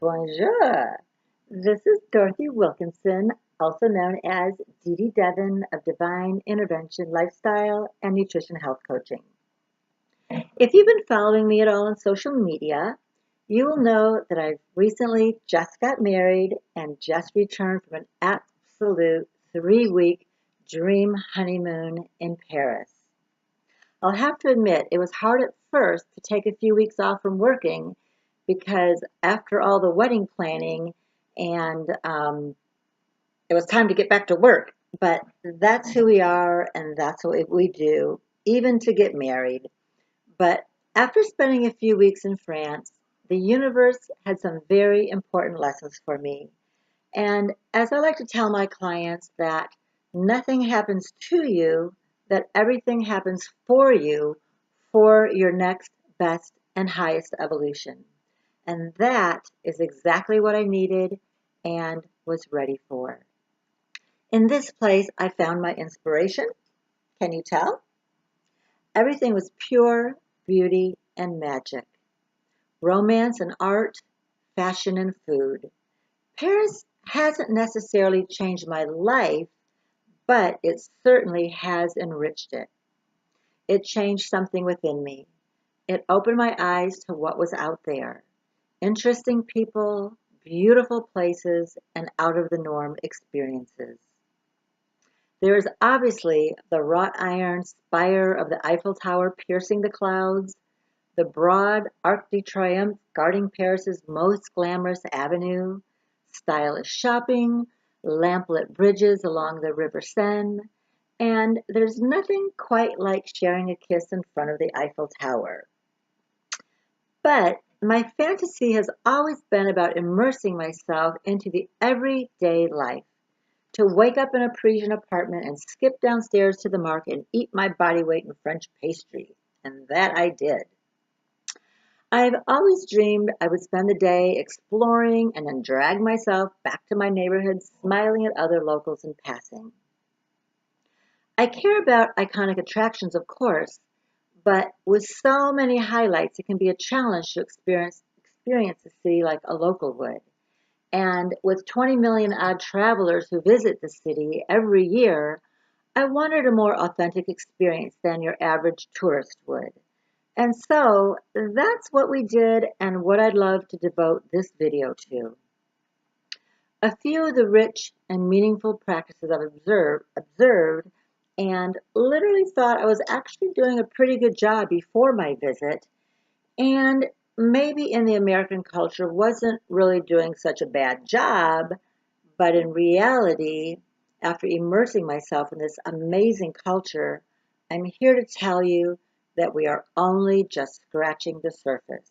Bonjour. This is Dorothy Wilkinson, also known as Dee-Dee Devon of Divine Intervention Lifestyle and Nutrition Health Coaching. If you've been following me at all on social media, you will know that I've recently just got married and just returned from an absolute 3-week dream honeymoon in Paris. I'll have to admit, it was hard at first to take a few weeks off from working because after all the wedding planning and it was time to get back to work. But that's who we are and that's what we do, even to get married. But after spending a few weeks in France, the universe had some very important lessons for me. And as I like to tell my clients, that nothing happens to you, that everything happens for your next best and highest evolution. And that is exactly what I needed and was ready for. In this place, I found my inspiration. Can you tell? Everything was pure beauty and magic. Romance and art, fashion and food. Paris hasn't necessarily changed my life, but it certainly has enriched it. It changed something within me. It opened my eyes to what was out there. Interesting people, beautiful places, and out of the norm experiences. There is obviously the wrought iron spire of the Eiffel Tower piercing the clouds, the broad Arc de Triomphe guarding Paris's most glamorous avenue, stylish shopping, lamplit bridges along the River Seine, and there's nothing quite like sharing a kiss in front of the Eiffel Tower. But my fantasy has always been about immersing myself into the everyday life. To wake up in a Parisian apartment and skip downstairs to the market and eat my body weight in French pastry. And that I did. I've always dreamed I would spend the day exploring and then drag myself back to my neighborhood smiling at other locals in passing. I care about iconic attractions, of course, but with so many highlights, it can be a challenge to experience the city like a local would. And with 20 million odd travelers who visit the city every year, I wanted a more authentic experience than your average tourist would. And so that's what we did and what I'd love to devote this video to. A few of the rich and meaningful practices I've observed and literally thought I was actually doing a pretty good job before my visit, and maybe in the American culture wasn't really doing such a bad job, but in reality, after immersing myself in this amazing culture, I'm here to tell you that we are only just scratching the surface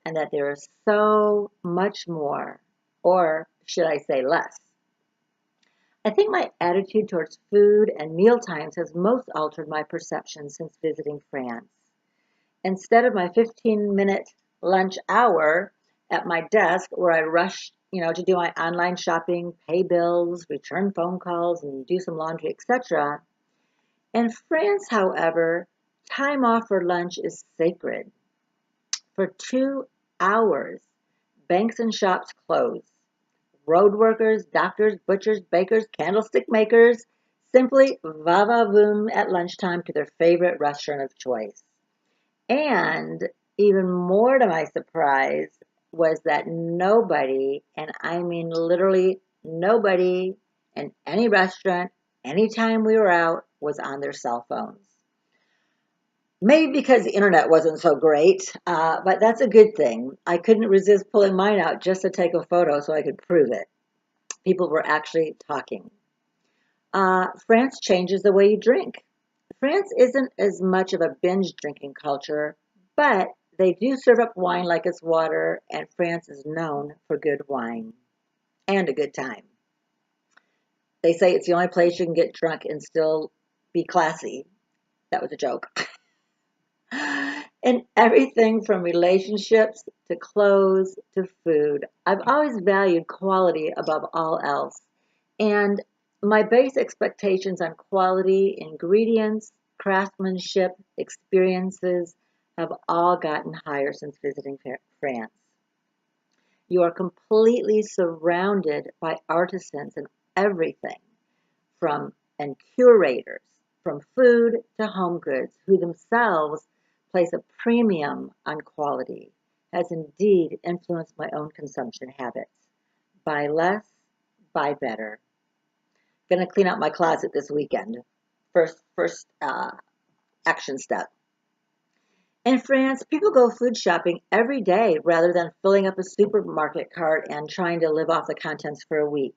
and that there is so much more, or should I say less. I think my attitude towards food and meal times has most altered my perception since visiting France. Instead of my 15-minute lunch hour at my desk where I rush, to do my online shopping, pay bills, return phone calls, and do some laundry, etc. In France, however, time off for lunch is sacred. For 2 hours, banks and shops close. Road workers, doctors, butchers, bakers, candlestick makers simply va-va-voom at lunchtime to their favorite restaurant of choice. And even more to my surprise was that nobody, and I mean literally nobody, in any restaurant, anytime we were out, was on their cell phones. Maybe because the internet wasn't so great, but that's a good thing. I couldn't resist pulling mine out just to take a photo so I could prove it. People were actually talking. France changes the way you drink. France isn't as much of a binge drinking culture, but they do serve up wine like it's water, and France is known for good wine and a good time. They say it's the only place you can get drunk and still be classy. That was a joke. And everything from relationships to clothes to food. I've always valued quality above all else. And my base expectations on quality, ingredients, craftsmanship, experiences have all gotten higher since visiting France. You are completely surrounded by artisans and everything and curators, from food to home goods, who themselves place a premium on quality, has indeed influenced my own consumption habits. Buy less, buy better. Gonna clean out my closet this weekend. First action step. In France, people go food shopping every day rather than filling up a supermarket cart and trying to live off the contents for a week.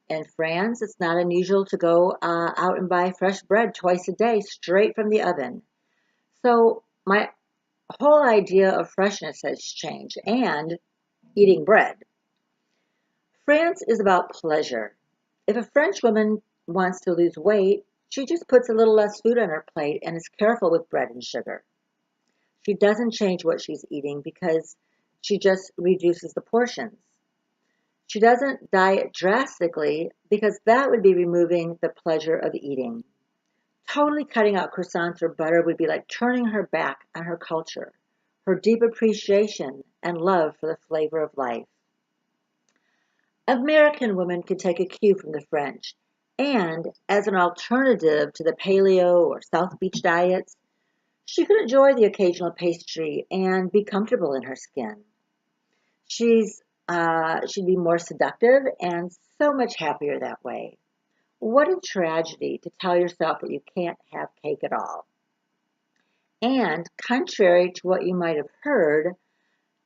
In France, it's not unusual to go out and buy fresh bread twice a day straight from the oven. So my whole idea of freshness has changed, and eating bread. France is about pleasure. If a French woman wants to lose weight, she just puts a little less food on her plate and is careful with bread and sugar. She doesn't change what she's eating because she just reduces the portions. She doesn't diet drastically because that would be removing the pleasure of eating. Totally cutting out croissants or butter would be like turning her back on her culture, her deep appreciation and love for the flavor of life. American women could take a cue from the French, and as an alternative to the paleo or South Beach diets, she could enjoy the occasional pastry and be comfortable in her skin. She'd be more seductive and so much happier that way. What a tragedy to tell yourself that you can't have cake at all. And contrary to what you might have heard,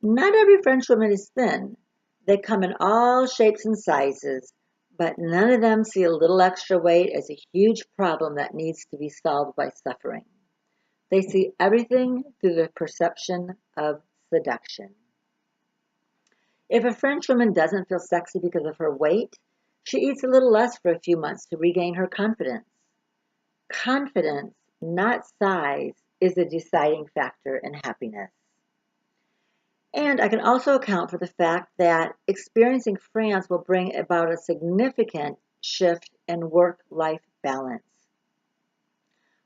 not every French woman is thin. They come in all shapes and sizes, but none of them see a little extra weight as a huge problem that needs to be solved by suffering. They see everything through the perception of seduction. If a French woman doesn't feel sexy because of her weight, she eats a little less for a few months to regain her confidence. Confidence, not size, is a deciding factor in happiness. And I can also account for the fact that experiencing France will bring about a significant shift in work-life balance.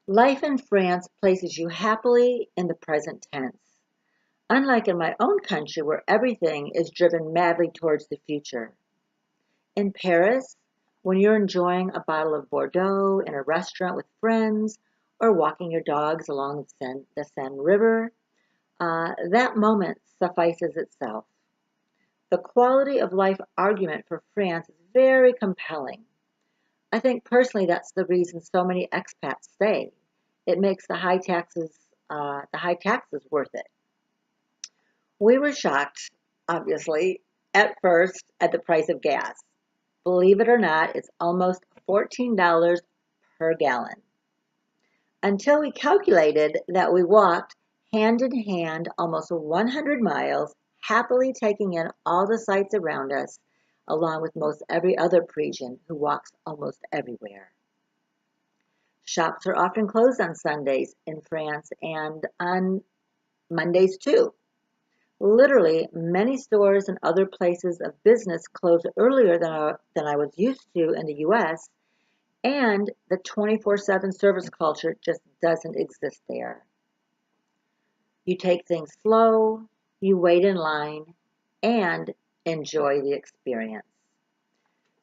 Life in France places you happily in the present tense, unlike in my own country where everything is driven madly towards the future. In Paris, when you're enjoying a bottle of Bordeaux in a restaurant with friends or walking your dogs along the Seine River, that moment suffices itself. The quality of life argument for France is very compelling. I think personally that's the reason so many expats stay. It makes the high taxes worth it. We were shocked, obviously, at first at the price of gas. Believe it or not, it's almost $14 per gallon. Until we calculated that we walked hand in hand almost 100 miles, happily taking in all the sights around us, along with most every other Parisian who walks almost everywhere. Shops are often closed on Sundays in France and on Mondays too. Literally, many stores and other places of business close earlier than I was used to in the US, and the 24/7 service culture just doesn't exist there. You take things slow, you wait in line, and enjoy the experience.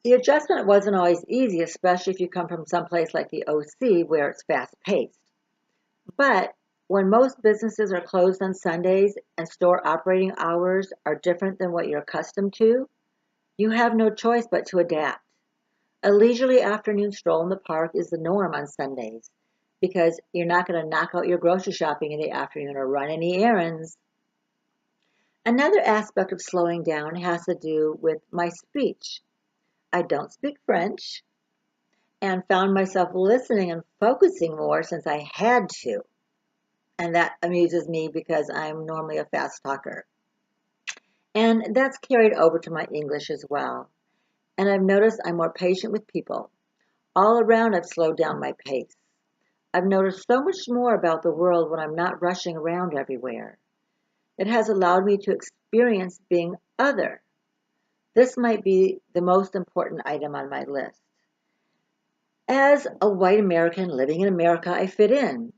The adjustment wasn't always easy, especially if you come from someplace like the OC where it's fast paced. But when most businesses are closed on Sundays and store operating hours are different than what you're accustomed to, you have no choice but to adapt. A leisurely afternoon stroll in the park is the norm on Sundays because you're not going to knock out your grocery shopping in the afternoon or run any errands. Another aspect of slowing down has to do with my speech. I don't speak French and found myself listening and focusing more since I had to. And that amuses me because I'm normally a fast talker. And that's carried over to my English as well. And I've noticed I'm more patient with people. All around, I've slowed down my pace. I've noticed so much more about the world when I'm not rushing around everywhere. It has allowed me to experience being other. This might be the most important item on my list. As a white American living in America, I fit in.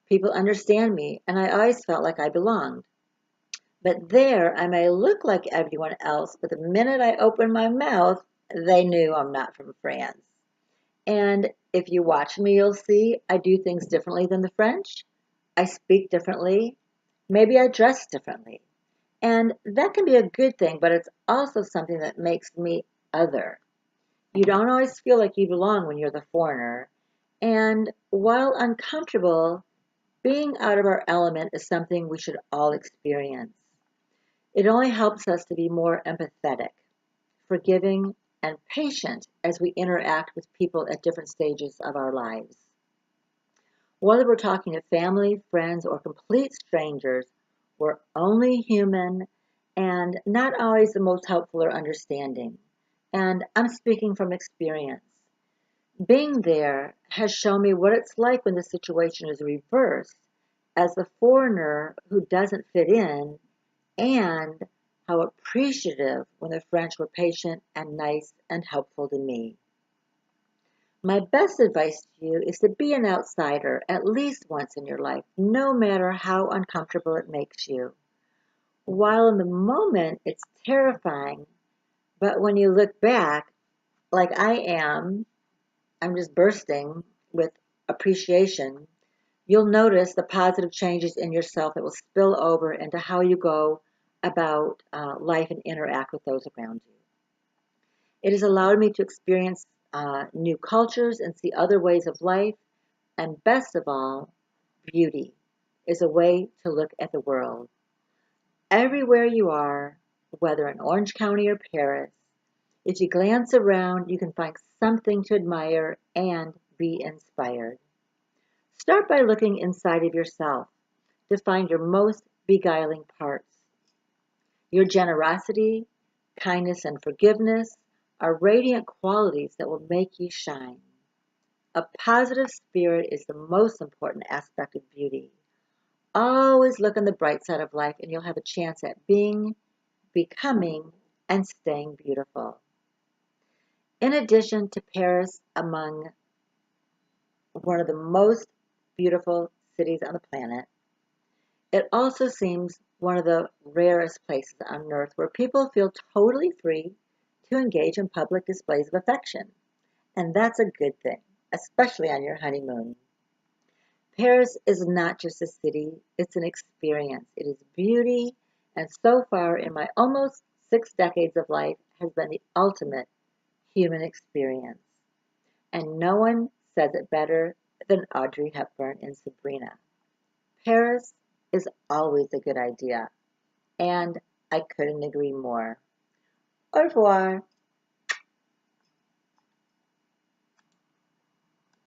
People understand me, and I always felt like I belonged. But there I may look like everyone else, but the minute I open my mouth, they knew I'm not from France. And if you watch me, you'll see I do things differently than the French. I speak differently. Maybe I dress differently. And that can be a good thing, but it's also something that makes me other. You don't always feel like you belong when you're the foreigner. And while uncomfortable, being out of our element is something we should all experience. It only helps us to be more empathetic, forgiving, and patient as we interact with people at different stages of our lives. Whether we're talking to family, friends, or complete strangers, we're only human and not always the most helpful or understanding. And I'm speaking from experience. Being there has shown me what it's like when the situation is reversed as the foreigner who doesn't fit in, and how appreciative when the French were patient and nice and helpful to me. My best advice to you is to be an outsider at least once in your life, no matter how uncomfortable it makes you. While in the moment it's terrifying, but when you look back, like I am, I'm just bursting with appreciation, you'll notice the positive changes in yourself that will spill over into how you go about life and interact with those around you. It has allowed me to experience new cultures and see other ways of life, and best of all, beauty is a way to look at the world. Everywhere you are, whether in Orange County or Paris, if you glance around, you can find something to admire and be inspired. Start by looking inside of yourself to find your most beguiling parts. Your generosity, kindness, and forgiveness are radiant qualities that will make you shine. A positive spirit is the most important aspect of beauty. Always look on the bright side of life and you'll have a chance at being, becoming, and staying beautiful. In addition to Paris among one of the most beautiful cities on the planet, it also seems one of the rarest places on earth where people feel totally free to engage in public displays of affection. And that's a good thing, especially on your honeymoon. Paris is not just a city, it's an experience. It is beauty, and so far in my almost 6 decades of life has been the ultimate human experience. And no one says it better than Audrey Hepburn in Sabrina. Paris is always a good idea, and I couldn't agree more. Au revoir.